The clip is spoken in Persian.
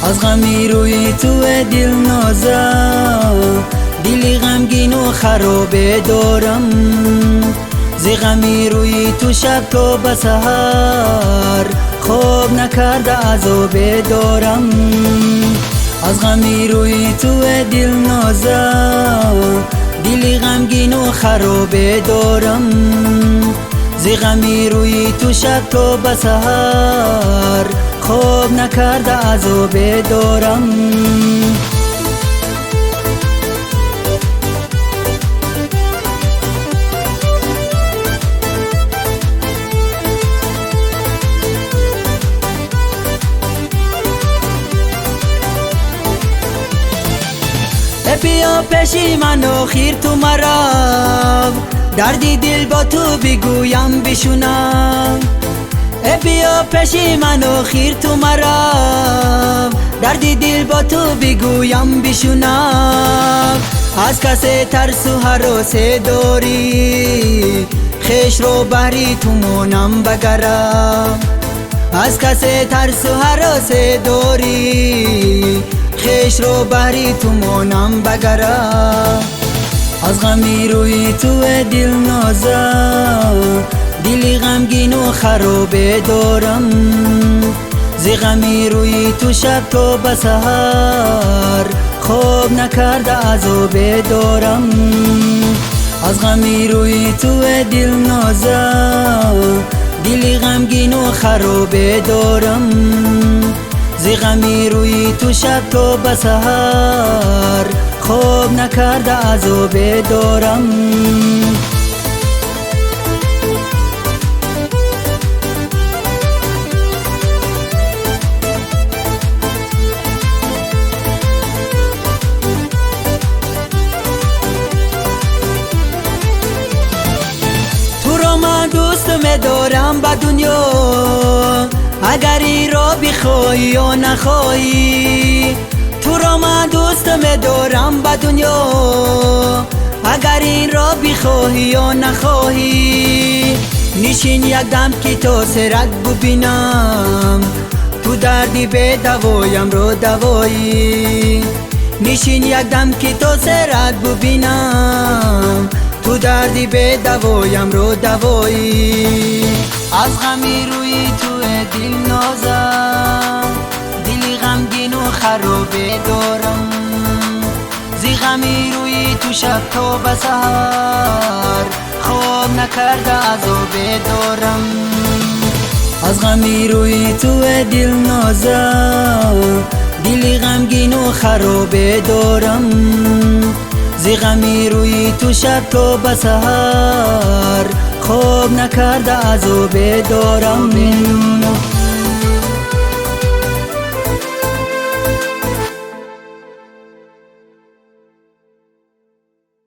از غمی روی تو دل نازم، دلی غمگین و خراب دارم. ز غمی روی تو شب تا به سحر، خواب نکرده عذاب دارم. از غمی روی تو دل نازم، دلی غمگین و خراب دارم. ز غمی روی تو شب تا به سحر، خواب نکرده عذاب دارم. بیا پیشی من و خیر تو مرا، دردی دل با تو بگویم بشنم. بیا پیشی من و خیر تو مرا، دردی دل با تو بگویم بشنم. از کسی ترس و هراس داری، خویش رو بری تو مونم بگرم. از کسی ترس و هراس داری، خویش رو بری تو مونم بگرم. از غمی روی تو دل نازم، دلی غمگین و خراب دارم. ز غمی روی تو شب تا به سحر، خواب نکرده عذاب دارم. از غمی روی تو دل نازم، دلی غمگین و خراب دارم. ز غمی روی تو شب تا به سحر، خواب نکرده عذاب دارم. تو را من دوست می‌دارم به دنیا، اگر ای را بخواهی یا نخواهی. تو را من دوست می‌دارم به دنیا، اگر این را بخواهی یا نخواهی. نشین یک دم که تا سرت ببینم، تو دردی به دوایم رو دوایی. نشین یک دم که تا سرت ببینم، تو دردی به دوایم رو دوایی. از غمی روی تو دل نازم، دلی غمگین و خراب دارم. ز غمی روی تو شب تا به سحر، خواب نکرده عذاب دارم. از غمی روی تو دل نازم، دلی غمگین و خراب دارم. ز غمی روی تو شب تا به سحر، خواب نکرده عذاب دارم.